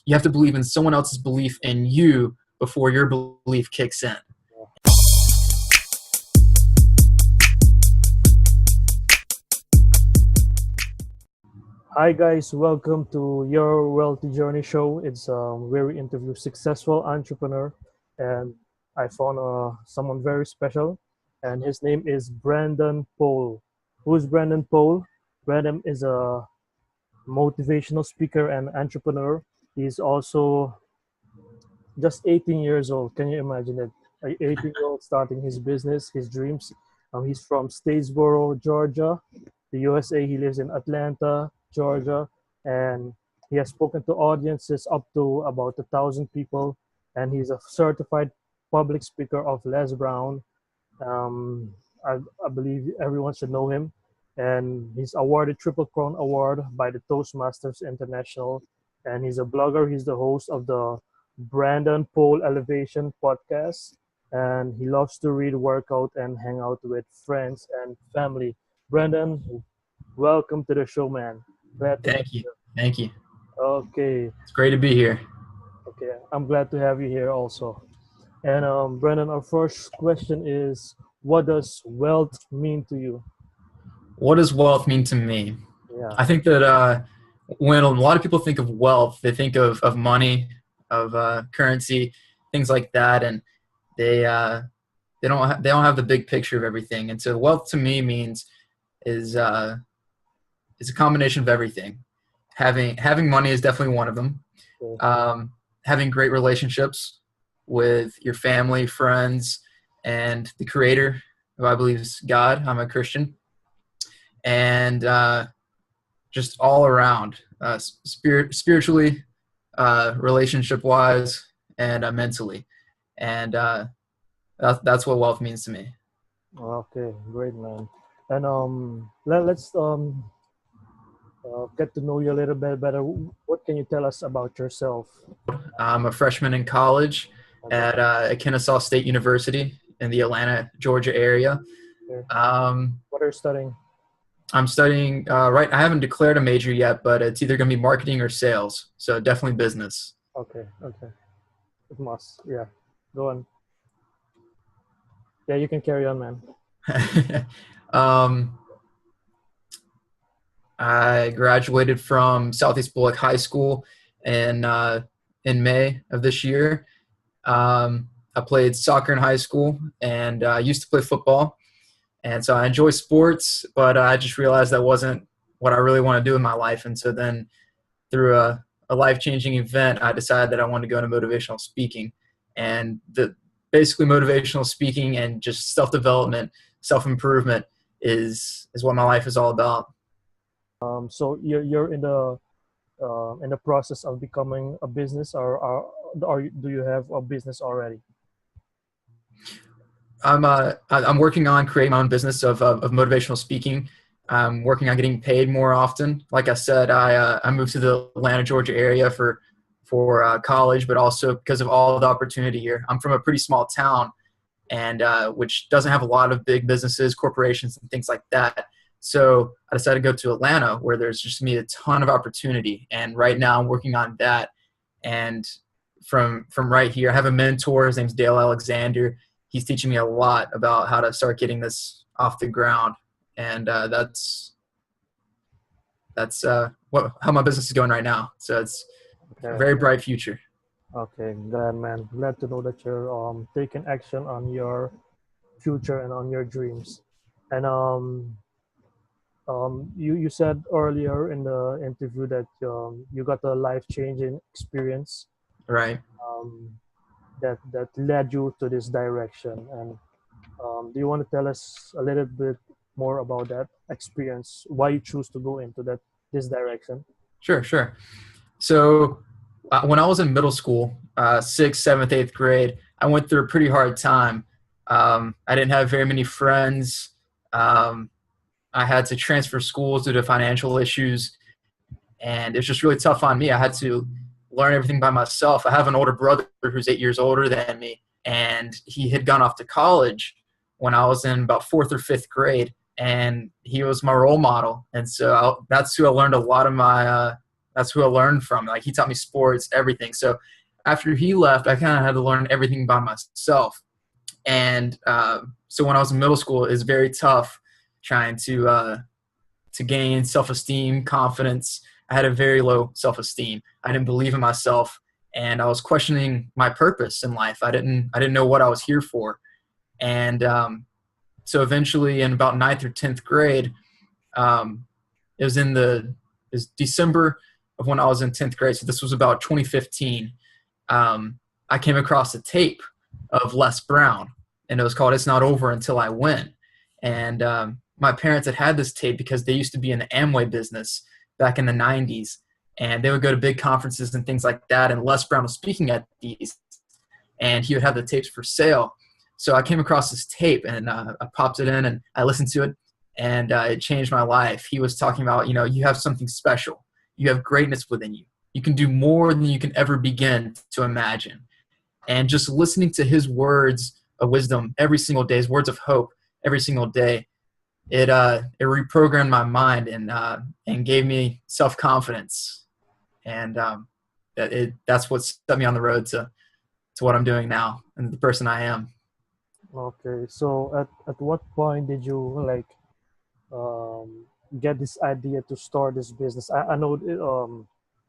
you have to believe in someone else's belief in you before your belief kicks in. Hi guys, welcome to your Wealthy Journey show. It's where we interview successful entrepreneur, and I found someone very special, and his name is Brandon Poole. Who's Brandon Poole? Brandon is a motivational speaker and entrepreneur. He's also just 18 years old. Can you imagine it? An 18-year-old starting his business, his dreams. He's from Statesboro, Georgia, the USA. He lives in Atlanta, Georgia, and he has spoken to audiences up to about 1,000 people. And he's a certified public speaker of Les Brown. Um, I believe everyone should know him. And he's awarded Triple Crown Award by the Toastmasters International. And he's a blogger. He's the host of the Brandon Poole Elevation podcast, and he loves to read, work out, and hang out with friends and family. Brandon, welcome to the show, man. Glad to Thank you. Thank you. Okay, It's great to be here. okay. I'm glad to have you here also. And Brandon, our first question is, what does wealth mean to you? What does wealth mean to me? Yeah. I think that when a lot of people think of wealth, they think of money, of currency, things like that, and they don't have the big picture of everything. And so wealth to me means is a combination of everything. Having money is definitely one of them. Having great relationships with your family, friends, and the Creator, who I believe is God. I'm a Christian, and just all around, spiritually, relationship-wise, and mentally, and that's what wealth means to me. Okay, great, man. And let's get to know you a little bit better. What can you tell us about yourself? I'm a freshman in college at Kennesaw State University in the Atlanta, Georgia area. Okay. Um, What are you studying? I'm studying I haven't declared a major yet, but it's either going to be marketing or sales. So definitely business. Okay, okay. It must. Yeah. Go on. Yeah, you can carry on, man. I graduated from Southeast Bullock High School in May of this year. I played soccer in high school, and I used to play football. And so I enjoy sports, but I just realized that wasn't what I really want to do in my life. And so then through a life-changing event, I decided that I wanted to go into motivational speaking. And basically motivational speaking and just self-development, self-improvement is what my life is all about. So you're in the process of becoming a business, or do you have a business already? I'm working on creating my own business of motivational speaking. I'm working on getting paid more often. Like I said, I moved to the Atlanta, Georgia area for college, but also because of all the opportunity here. I'm from a pretty small town, and which doesn't have a lot of big businesses, corporations, and things like that. So I decided to go to Atlanta, where there's just me a ton of opportunity. And right now I'm working on that. And from right here, I have a mentor. His name's Dale Alexander. He's teaching me a lot about how to start getting this off the ground. And that's how my business is going right now. So it's a very bright future. Okay, glad, man. Glad to know that you're taking action on your future and on your dreams. And you said earlier in the interview that you got a life-changing experience, Right. that led you to this direction. And do you want to tell us a little bit more about that experience? Why you choose to go into this direction? Sure. So when I was in middle school, 6th, 7th, 8th grade, I went through a pretty hard time. I didn't have very many friends. I had to transfer schools due to financial issues, and it was just really tough on me. I had to learn everything by myself. I have an older brother who's 8 years older than me, and he had gone off to college when I was in about 4th or 5th grade, and he was my role model. And so that's who I learned a lot of my That's who I learned from. Like, he taught me sports, everything. So after he left, I kind of had to learn everything by myself. And so when I was in middle school, it was very tough trying to gain self-esteem, confidence. I had a very low self-esteem. I didn't believe in myself, and I was questioning my purpose in life. I didn't know what I was here for. And so eventually, in about ninth or 10th grade, um, it was December of when I was in 10th grade. So this was about 2015. I came across a tape of Les Brown, and it was called "It's Not Over Until I Win." And my parents had this tape because they used to be in the Amway business back in the 90s, and they would go to big conferences and things like that, and Les Brown was speaking at these, and he would have the tapes for sale. So I came across this tape, and I popped it in, and I listened to it, and it changed my life. He was talking about, you have something special. You have greatness within you. You can do more than you can ever begin to imagine. And just listening to his words of wisdom every single day, his words of hope every single day, it reprogrammed my mind and gave me self-confidence. And that's what set me on the road to what I'm doing now and the person I am. Okay, so at what point did you like get this idea to start this business? I know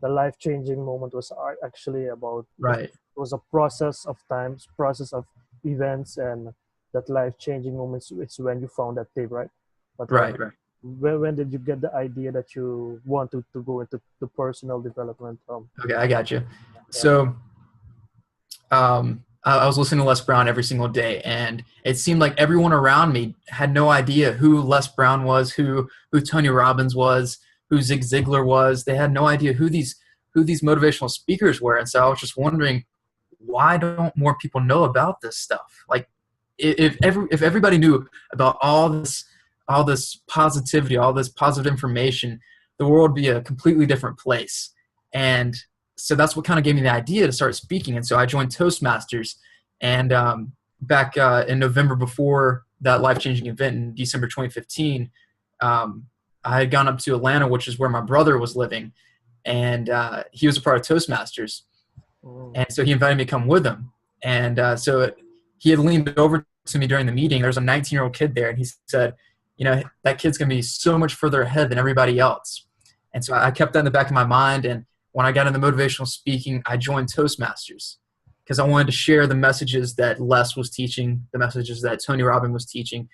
the life-changing moment was actually about Right. it was a process of times, process of events, and that life-changing moments. It's when you found that tape, right? But Right. when did you get the idea that you wanted to go into the personal development? Okay, I got you. Yeah. So I was listening to Les Brown every single day, and it seemed like everyone around me had no idea who Les Brown was, who Tony Robbins was, who Zig Ziglar was. They had no idea who these motivational speakers were. And so I was just wondering, why don't more people know about this stuff? Like, if everybody knew about all this positivity, all this positive information, the world would be a completely different place. And so that's what kind of gave me the idea to start speaking. And so I joined Toastmasters, and back in November, before that life-changing event in December 2015, I had gone up to Atlanta, which is where my brother was living, and he was a part of Toastmasters. And so he invited me to come with him. And so he had leaned over to me during the meeting. There was a 19-year-old kid there, and he said, that kid's going to be so much further ahead than everybody else. And so I kept that in the back of my mind. And when I got into motivational speaking, I joined Toastmasters because I wanted to share the messages that Les was teaching, the messages that Tony Robbins was teaching,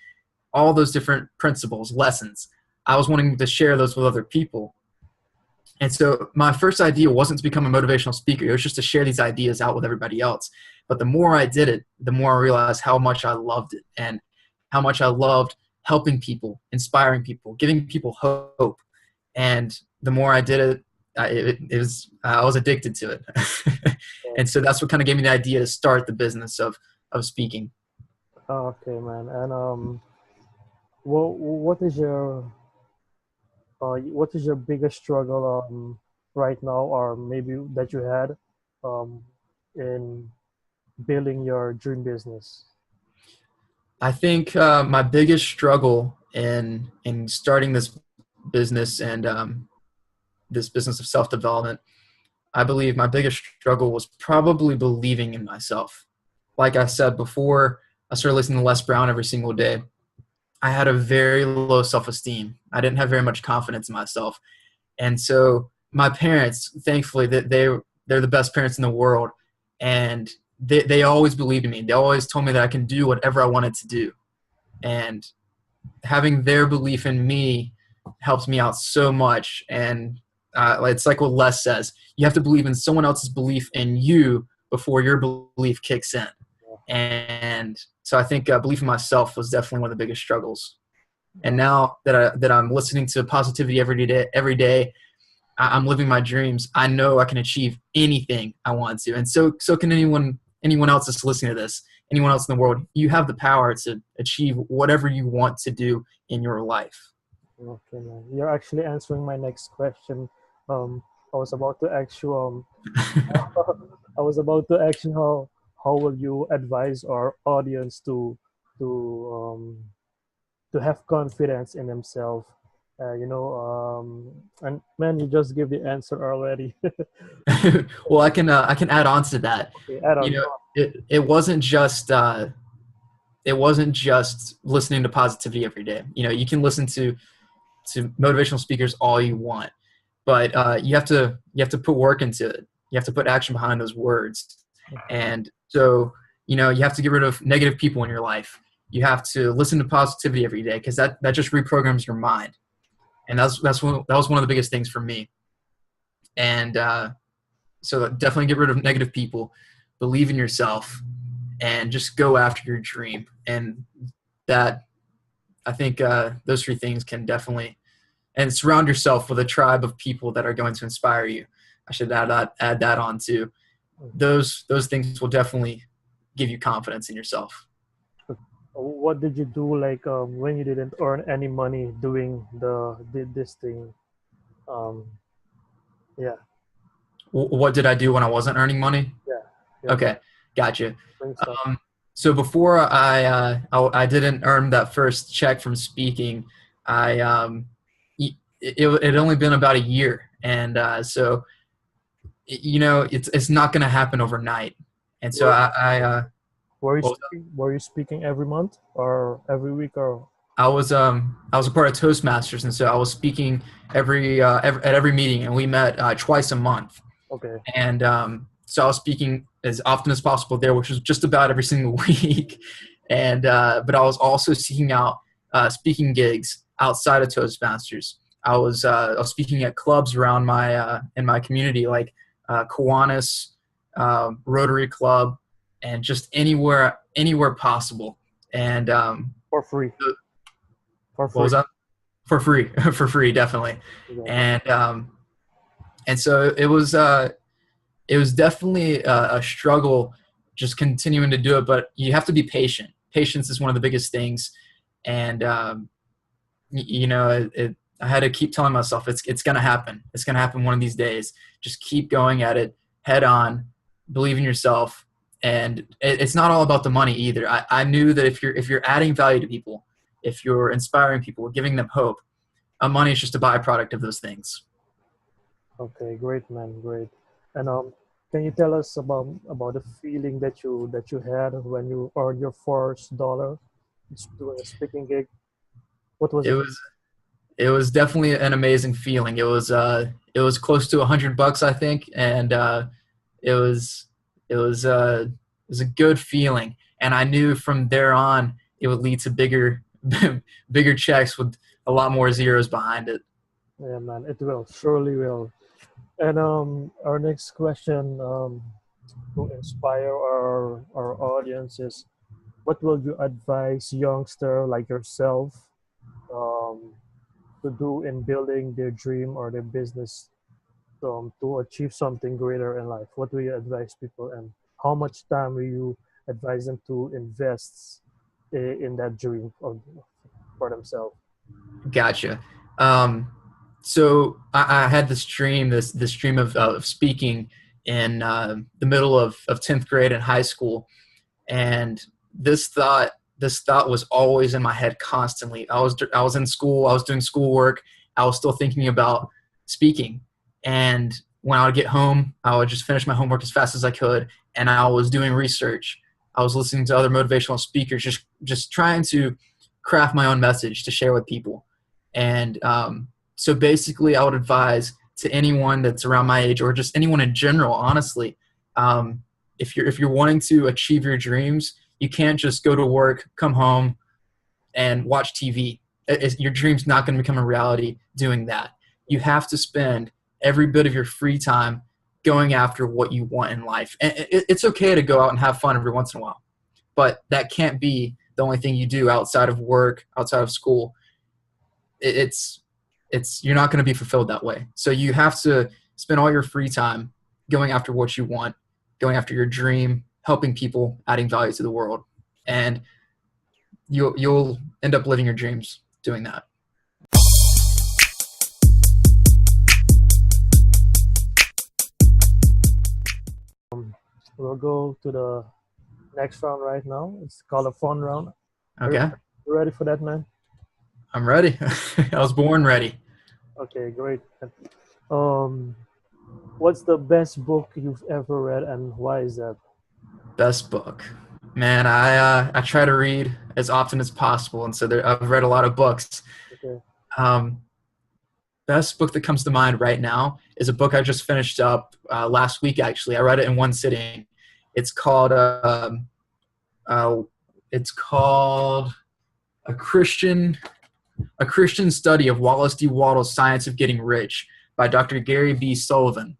all those different principles, lessons. I was wanting to share those with other people. And so my first idea wasn't to become a motivational speaker. It was just to share these ideas out with everybody else. But the more I did it, the more I realized how much I loved it and how much I loved helping people, inspiring people, giving people hope. And the more I did it, I was addicted to it. And so that's what kind of gave me the idea to start the business of speaking. Okay, man. And what is your biggest struggle right now, or maybe that you had in building your dream business? I think my biggest struggle in starting this business and this business of self-development, I believe my biggest struggle was probably believing in myself. Like I said before, I started listening to Les Brown every single day. I had a very low self-esteem. I didn't have very much confidence in myself. And so my parents, thankfully, they're the best parents in the world. And they always believed in me. They always told me that I can do whatever I wanted to do. And having their belief in me helps me out so much. And it's like what Les says, you have to believe in someone else's belief in you before your belief kicks in. And so I think belief in myself was definitely one of the biggest struggles. And now that I'm listening to positivity every day, I'm living my dreams. I know I can achieve anything I want to. And so can anyone else that's listening to this, anyone else in the world. You have the power to achieve whatever you want to do in your life. Okay, man. You're actually answering my next question. I was about to ask you. I was about to ask you how will you advise our audience to have confidence in themselves And man, you just give the answer already. Well, I can add on to that. Okay, add You on. know, it wasn't just listening to positivity every day. You know, you can listen to motivational speakers all you want, but you have to put work into it. You have to put action behind those words, and so you have to get rid of negative people in your life. You have to listen to positivity every day because that just reprograms your mind, and that was one of the biggest things for me. And so definitely get rid of negative people, believe in yourself, and just go after your dream. And that I think those three things can definitely, and surround yourself with a tribe of people that are going to inspire you. I should add that on too. Those things will definitely give you confidence in yourself. What did you do like when you didn't earn any money doing did this thing? Um, yeah, What did I do when I wasn't earning money? yeah, yeah. Okay, gotcha. Bring stuff. So before I didn't earn that first check from speaking, I it had only been about a year, and so it's not going to happen overnight. And so Were, well, were you speaking every month or every week or? I was a part of Toastmasters, and so I was speaking at every meeting, and we met twice a month. Okay. And so I was speaking as often as possible there, which was just about every single week. And but I was also seeking out speaking gigs outside of Toastmasters. I was speaking at clubs around my in my community, like Kiwanis, Rotary Club, and just anywhere possible. And For free. For what free. was that? For free, for free, definitely. Yeah. And so it was definitely a struggle just continuing to do it, but you have to be patient. Patience is one of the biggest things. And, I had to keep telling myself it's going to happen. It's going to happen one of these days. Just keep going at it head on, believe in yourself. And it's not all about the money either. I knew that if you're adding value to people, if you're inspiring people, giving them hope, money is just a byproduct of those things. Okay, great man, great. And can you tell us about the feeling that you had when you earned your first dollar doing a speaking gig? What was It it? was it was definitely an amazing feeling. It was close to $100, I think, and it was it was a good feeling. And I knew from there on it would lead to bigger bigger checks with a lot more zeros behind it. Yeah, man, it will surely will. And our next question to inspire our audience is, what will you advise youngster like yourself um, to do in building their dream or their business to achieve something greater in life? What will you advise people, and how much time will you advise them to invest in that dream for themselves? Gotcha. Um, so I had this dream of speaking in the middle of 10th grade in high school, and this thought was always in my head constantly. I was in school, I was doing schoolwork, I was still thinking about speaking, and when I would get home, I would just finish my homework as fast as I could, and I was doing research. I was listening to other motivational speakers, just trying to craft my own message to share with people. And so basically, I would advise to anyone that's around my age, or just anyone in general, honestly, if you're wanting to achieve your dreams, you can't just go to work, come home, and watch TV. Your dream's not going to become a reality doing that. You have to spend every bit of your free time going after what you want in life. And it's okay to go out and have fun every once in a while, but that can't be the only thing you do outside of work, outside of school. It's you're not going to be fulfilled that way. So you have to spend all your free time going after what you want, going after your dream, helping people, adding value to the world, and you'll end up living your dreams doing that. We'll go to the next round right now. It's called a fun round. Are Okay. you ready for that, man? I'm ready. I was born ready. Okay, great. Um, what's the best book you've ever read, and why is that? Best book. Man, I try to read as often as possible, and so I've read a lot of books. Okay. Um, Best book that comes to mind right now is a book I just finished up last week. Actually, I read it in one sitting. It's called uh, it's called a Christian a Christian Study of Wallace D. Wattles' Science of Getting Rich by Dr. Gary B. Sullivan.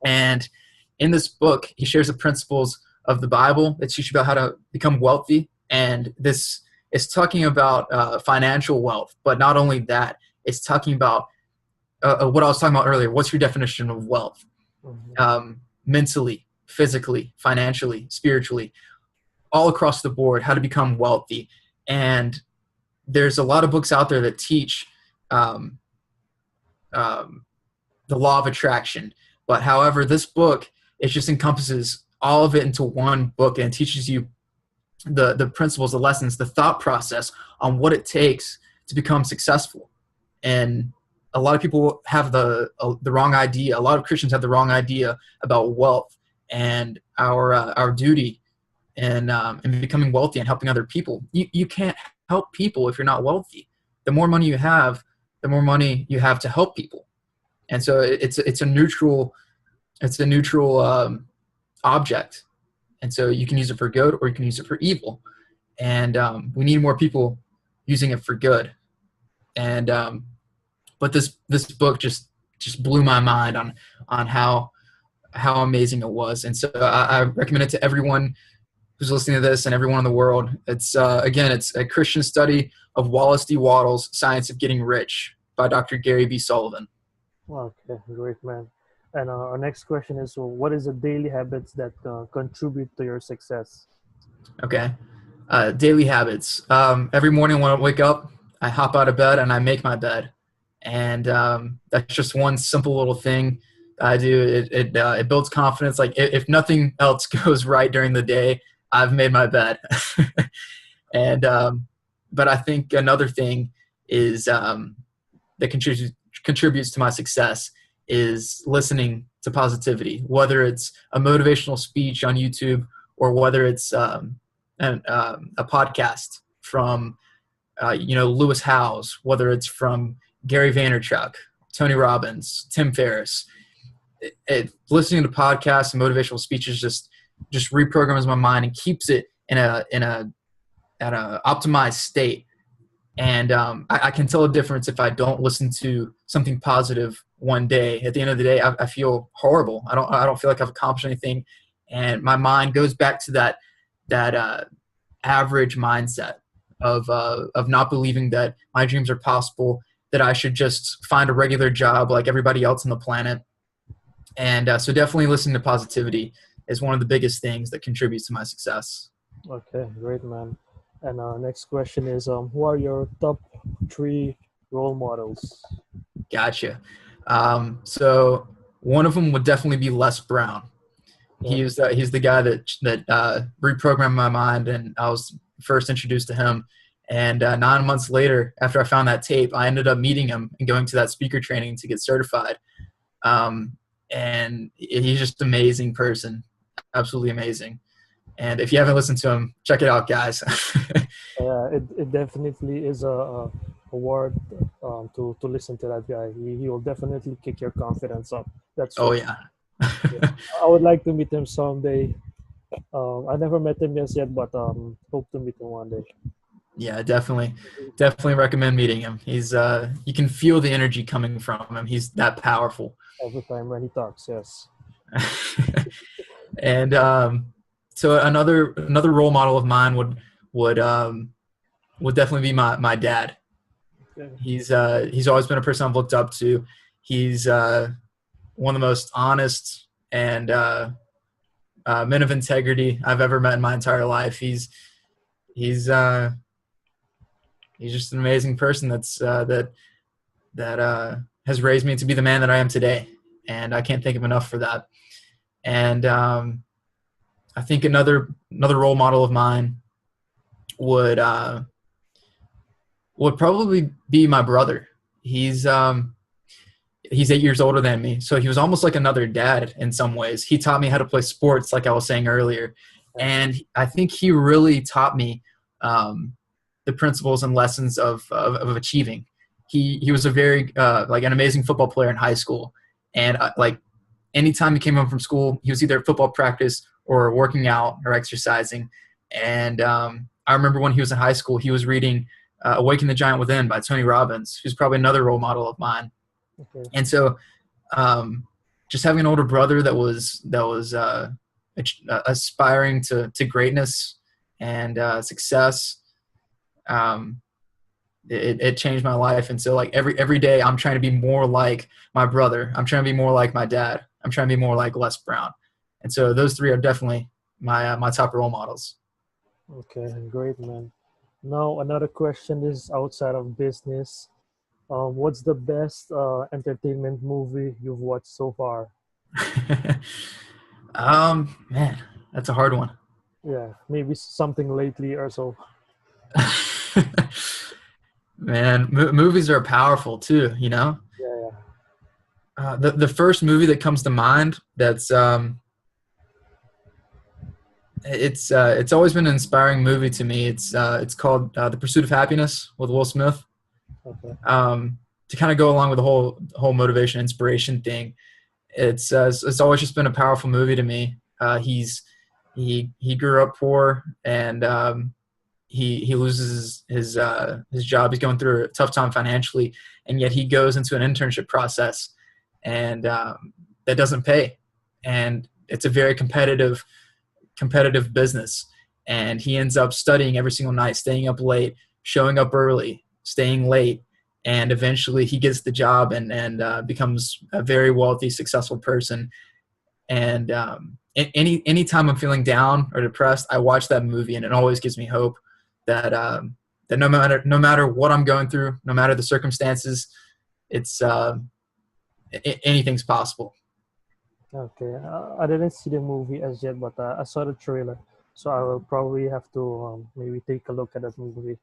And in this book, he shares the principles of the Bible that teach you about how to become wealthy. And this is talking about financial wealth, but not only that, it's talking about what I was talking about earlier. What's your definition of wealth? Mhm. Mentally, physically, financially, spiritually, all across the board, how to become wealthy. And there's a lot of books out there that teach um, um, the law of attraction. But however, this book, it just encompasses all of it into one book and teaches you the principles, the lessons, the thought process on what it takes to become successful. And a lot of people have the wrong idea. A lot of Christians have the wrong idea about wealth and our duty and becoming wealthy and helping other people. You can't help people if you're not wealthy. The more money you have, the more money you have to help people. And so it's a neutral object. And so you can use it for good or you can use it for evil. And we need more people using it for good. And but this book just blew my mind on how amazing it was. And so I recommend it to everyone who's listening to this and everyone in the world. It's again, it's a Christian study of Wallace D. Wattles' Science of Getting Rich by Dr. Gary B. Sullivan. Okay, great, man. And our next question is, so what is the daily habits that contribute to your success? Okay. Daily habits. Every morning when I wake up, I hop out of bed and I make my bed. And that's just one simple little thing I do. It builds confidence. Like if nothing else goes right during the day, I've made my bed. And but I think another thing is that contributes to my success is listening to positivity, whether it's a motivational speech on YouTube or whether it's a podcast from Lewis Howes, whether it's from Gary Vaynerchuk, Tony Robbins, Tim Ferriss. Listening to podcasts and motivational speeches just reprograms my mind and keeps it in an optimized state. And I can tell a difference if I don't listen to something positive one day. At the end of the day, I feel horrible. I don't feel like I've accomplished anything, and my mind goes back to that average mindset of not believing that my dreams are possible, that I should just find a regular job like everybody else on the planet. And so definitely listening to positivity is one of the biggest things that contributes to my success. Okay, great, man. And our next question is, who are your top three role models? Gotcha. So one of them would definitely be Les Brown. Yeah. He's the guy that reprogrammed my mind, and I was first introduced to him. And 9 months later, after I found that tape, I ended up meeting him and going to that speaker training to get certified. And he's just an amazing person, absolutely amazing. And if you haven't listened to him, check it out, guys. It definitely is a word to listen to that guy. He will definitely kick your confidence up. That's Oh for yeah. I would like to meet him someday. I never met him yet, but hope to meet him one day. Yeah, definitely recommend meeting him. He's you can feel the energy coming from him. He's that powerful. Every time when he talks, yes. And so another role model of mine would definitely be my dad. Okay. He's always been a person I've looked up to. He's one of the most honest and men of integrity I've ever met in my entire life. He's just an amazing person that has raised me to be the man that I am today, and I can't thank him enough for that. And I think another role model of mine would would probably be my brother. He's 8 years older than me, so he was almost like another dad in some ways. He taught me how to play sports, like I was saying earlier, and I think he really taught me the principles and lessons of achieving. He was a very like an amazing football player in high school, and like anytime he came home from school, he was either at football practice or working out or exercising. And I remember when he was in high school, he was reading "Awaken the Giant Within" by Tony Robbins, who's probably another role model of mine. Okay. And so, just having an older brother that was aspiring to greatness and success, it changed my life. And so, like every day, I'm trying to be more like my brother. I'm trying to be more like my dad. I'm trying to be more like Les Brown. And so, those three are definitely my top role models. Okay, great, man. Now, another question is outside of business. What's the best entertainment movie you've watched so far? Man, that's a hard one. Yeah, maybe something lately or so. Man, movies are powerful too, you know? Yeah, The first movie that comes to mind that's it's always been an inspiring movie to me. It's called The Pursuit of Happiness with Will Smith. yeah. Okay. To kind of go along with the whole motivation inspiration thing, it's always just been a powerful movie to me. He grew up poor, and he loses his job. He's going through a tough time financially, and yet he goes into an internship process, and that doesn't pay, and it's a very competitive business. And he ends up studying every single night, staying up late, showing up early, staying late, and eventually he gets the job and becomes a very wealthy, successful person. And anytime I'm feeling down or depressed, I watch that movie, and it always gives me hope that that no matter what I'm going through, no matter the circumstances, it's anything's possible. Okay. I didn't see the movie as yet, but I saw the trailer, so I will probably have to maybe take a look at that movie.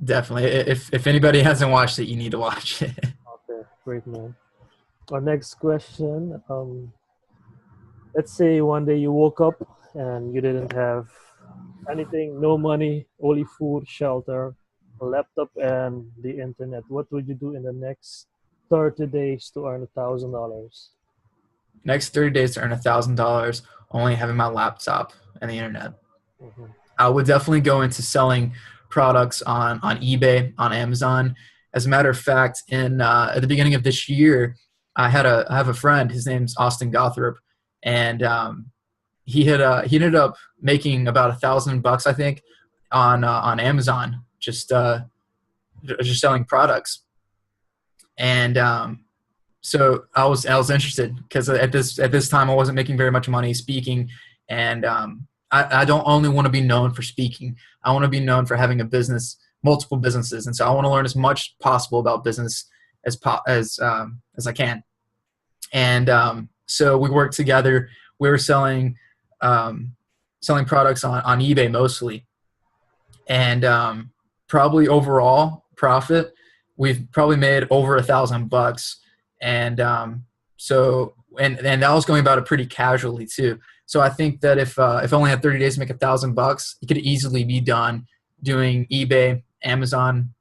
Definitely. If anybody hasn't watched it, you need to watch it. Okay, great, man. Our next question. Let's say one day you woke up and you didn't have anything, no money, only food, shelter, a laptop, and the internet. What would you do in the next 30 days to earn $1,000? Next 30 days to earn $1,000, only having my laptop and the internet. Mm-hmm. I would definitely go into selling products on eBay, on Amazon. As a matter of fact, in at the beginning of this year, I have a friend. His name's Austin Gothrop, and he ended up making about $1,000, I think, on Amazon, just selling products. And so I was interested because at this time I wasn't making very much money speaking, and I don't only want to be known for speaking. I want to be known for having a business, multiple businesses, and so I want to learn as much possible about business as I can. And so we worked together. We were selling products on eBay mostly, and probably overall profit, we've probably made over $1,000. And and that was going about it pretty casually too. So I think that if I only had 30 days to make $1,000, it could easily be done doing eBay, Amazon,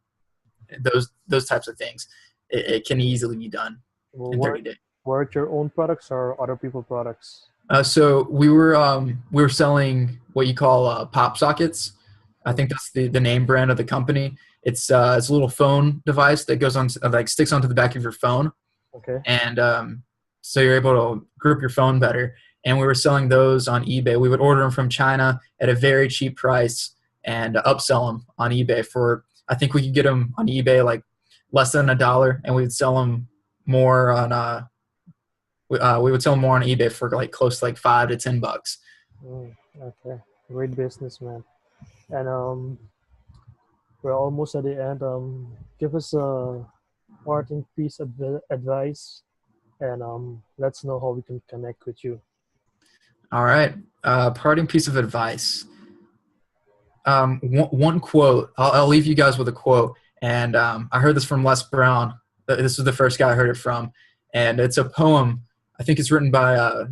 those types of things. It can easily be done Well, in 30 days. were it your own products or other people products? So we were selling what you call pop sockets. I think that's the name brand of the company. It's a little phone device that goes on like sticks onto the back of your phone, Okay. and so you're able to grip your phone better. And we were selling those on eBay. We would order them from China at a very cheap price and upsell them on eBay for, I think we could get them on eBay like less than $1, and we'd sell them more on we would sell them more on eBay for like close to like $5 to $10. Okay, great business, man. And we're almost at the end. Give us a parting piece of advice, and let's know how we can connect with you. All right. Parting piece of advice. One quote. I'll leave you guys with a quote, And I heard this from Les Brown. This was the first guy I heard it from. And it's a poem. I think it's written by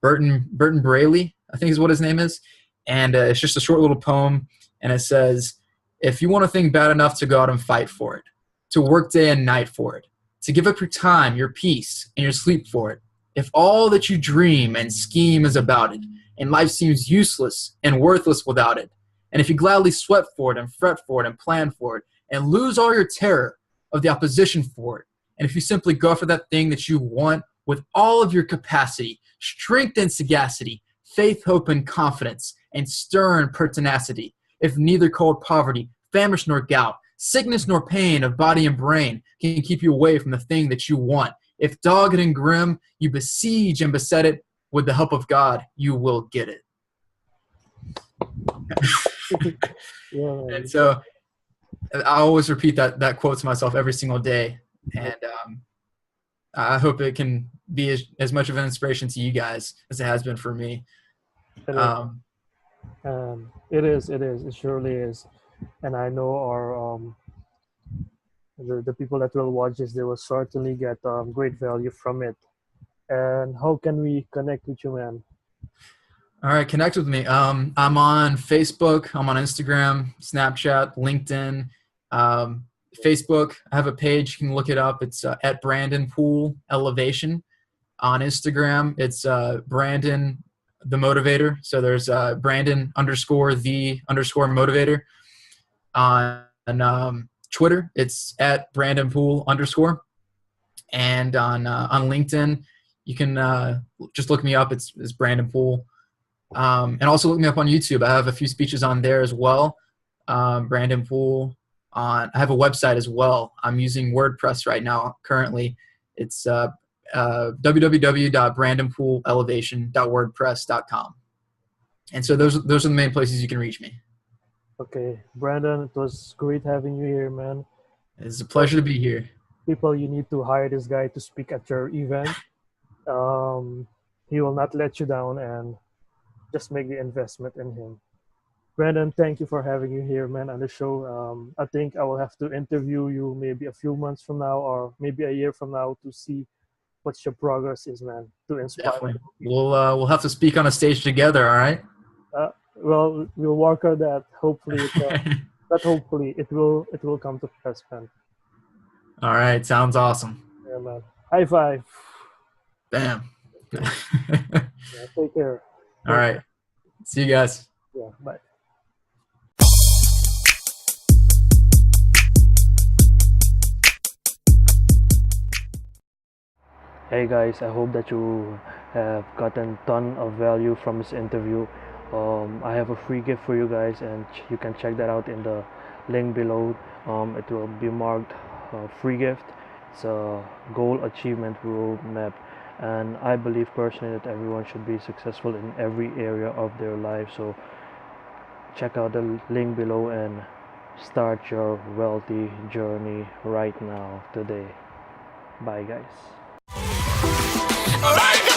Burton Braley, I think is what his name is. And it's just a short little poem. And it says, if you want a thing bad enough to go out and fight for it, to work day and night for it, to give up your time, your peace, and your sleep for it, if all that you dream and scheme is about it, and life seems useless and worthless without it, and if you gladly sweat for it and fret for it and plan for it, and lose all your terror of the opposition for it, and if you simply go for that thing that you want with all of your capacity, strength and sagacity, faith, hope, and confidence, and stern pertinacity, if neither cold poverty, famish nor gout, sickness nor pain of body and brain can keep you away from the thing that you want, if dogged and grim you besiege and beset it, with the help of God, you will get it. Yeah. And so I always repeat that quote to myself every single day. And I hope it can be as much of an inspiration to you guys as it has been for me. It is. It surely is. And I know our the people that will watch this, they will certainly get great value from it. And how can we connect with you, man? All right, connect with me. I'm on Facebook. I'm on Instagram, Snapchat, LinkedIn, Facebook. I have a page. You can look it up. It's at Brandon Poole Elevation. On Instagram, it's Brandon the Motivator. So there's Brandon _the _motivator. On Twitter, it's at Brandon Poole _. And on LinkedIn, you can just look me up. It's Brandon Poole. And also look me up on YouTube. I have a few speeches on there as well. Brandon Poole. I have a website as well. I'm using WordPress right now currently. It's www.brandonpooleelevation.wordpress.com. And so those are the main places you can reach me. Okay, Brandon, it was great having you here, man. It's a pleasure to be here. People, you need to hire this guy to speak at your event. He will not let you down, and just make the investment in him. Brandon, thank you for having you here, man, on the show. I think I will have to interview you maybe a few months from now or maybe a year from now to see what your progress is, man, to inspire. Definitely. We'll have to speak on a stage together, all right? Well, we'll work on that. Hopefully, but hopefully it will come to pass, man. All right, sounds awesome. Yeah, man. High five. Bam. Yeah, take care. All right. See you guys. Yeah, bye. Hey guys, I hope that you have gotten ton of value from this interview. I have a free gift for you guys, and you can check that out in the link below. It will be marked free gift. It's a goal achievement roadmap, and I believe personally that everyone should be successful in every area of their life. So check out the link below and start your wealthy journey right now, today. Bye guys. All right.